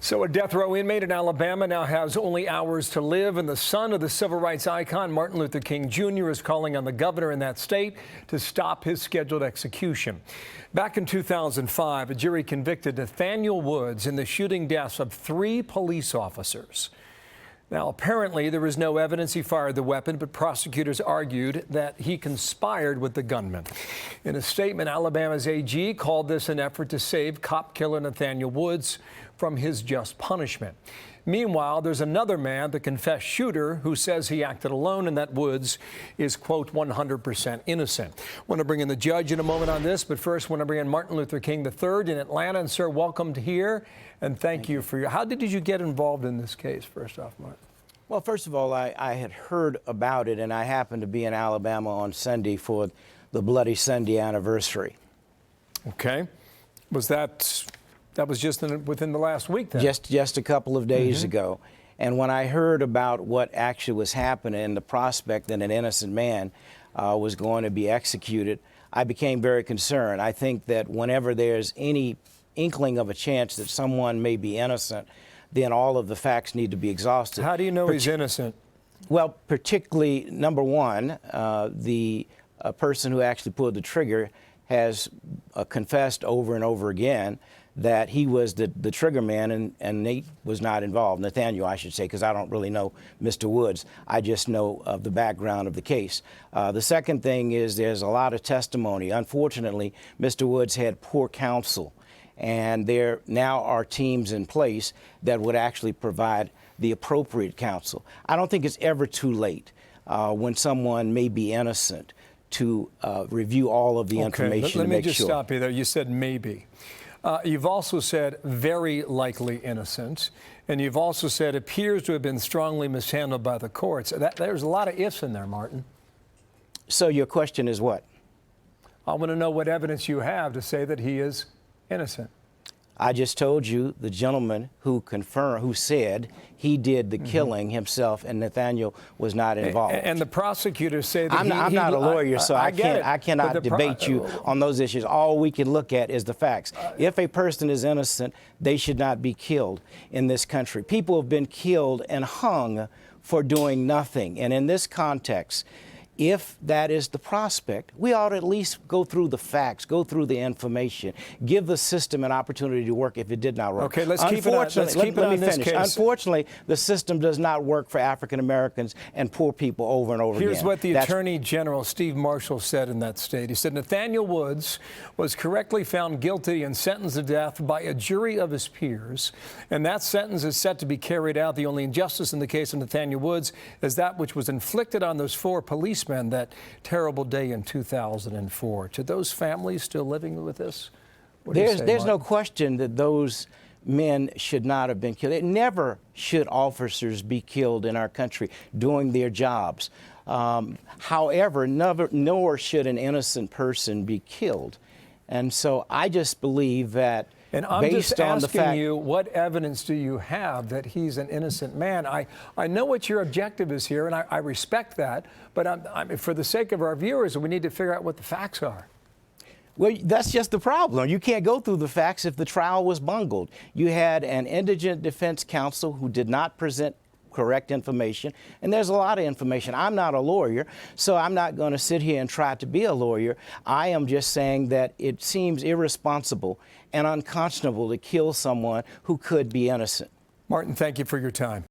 So a death row inmate in Alabama now has only hours to live, and the son of the civil rights icon Martin Luther King Jr. is calling on the governor in that state to stop his scheduled execution. Back in 2005, a jury convicted Nathaniel Woods in the shooting deaths of 3 police officers. Now, apparently, there was no evidence he fired the weapon, but prosecutors argued that he conspired with the gunman. In a statement, Alabama's AG called this an effort to save cop killer Nathaniel Woods from his just punishment. Meanwhile, there's another man, the confessed shooter, who says he acted alone and that Woods is, quote, 100% innocent. Want to bring in the judge in a moment on this, but first want to bring in Martin Luther King III in Atlanta. And, sir, welcome to here, and thank you for your... How did you get involved in this case, first off, Martin? Well, first of all, I had heard about it, and I happened to be in Alabama on Sunday for the Bloody Sunday anniversary. Okay. That was just within the last week, then? Just a couple of days ago. And when I heard about what actually was happening and the prospect that an innocent man was going to be executed, I became very concerned. I think that whenever there's any inkling of a chance that someone may be innocent, then all of the facts need to be exhausted. How do you know he's innocent? Well, particularly, number one, the person who actually pulled the trigger has confessed over and over again that he was the trigger man, and Nate was not involved. Nathaniel, I should say, because I don't really know Mr. Woods. I just know of the background of the case. The second thing is there's a lot of testimony. Unfortunately, Mr. Woods had poor counsel, and there now are teams in place that would actually provide the appropriate counsel. I don't think it's ever too late when someone may be innocent to review all of the information to make sure. Let me just stop you there. You said maybe. You've also said very likely innocent, and you've also said appears to have been strongly mishandled by the courts. There's a lot of ifs in there, Martin. So your question is what? I want to know what evidence you have to say that he is innocent. I just told you the gentleman who said he did the killing himself, and Nathaniel was not involved. And the prosecutors say that I'm not a lawyer, so I cannot debate you on those issues. All we can look at is the facts. If a person is innocent, they should not be killed in this country. People have been killed and hung for doing nothing. And in this context, if that is the prospect, we ought to at least go through the facts, go through the information, give the system an opportunity to work if it did not work. Okay, let's keep it on this case. Unfortunately, the system does not work for African Americans and poor people over and over again. Here's what the Attorney General, Steve Marshall, said in that state. He said Nathaniel Woods was correctly found guilty and sentenced to death by a jury of his peers, and that sentence is set to be carried out. The only injustice in the case of Nathaniel Woods is that which was inflicted on those 4 policemen that terrible day in 2004. To those families still living with this? There's no question that those men should not have been killed. Never should officers be killed in our country doing their jobs. However, nor should an innocent person be killed. And so I just believe that and I'm just asking you, what evidence do you have that he's an innocent man? I know what your objective is here, and I respect that, but for the sake of our viewers, we need to figure out what the facts are. Well, that's just the problem. You can't go through the facts if the trial was bungled. You had an indigent defense counsel who did not present correct information, and there's a lot of information. I'm not a lawyer, so I'm not going to sit here and try to be a lawyer. I am just saying that it seems irresponsible and unconscionable to kill someone who could be innocent. Martin, thank you for your time.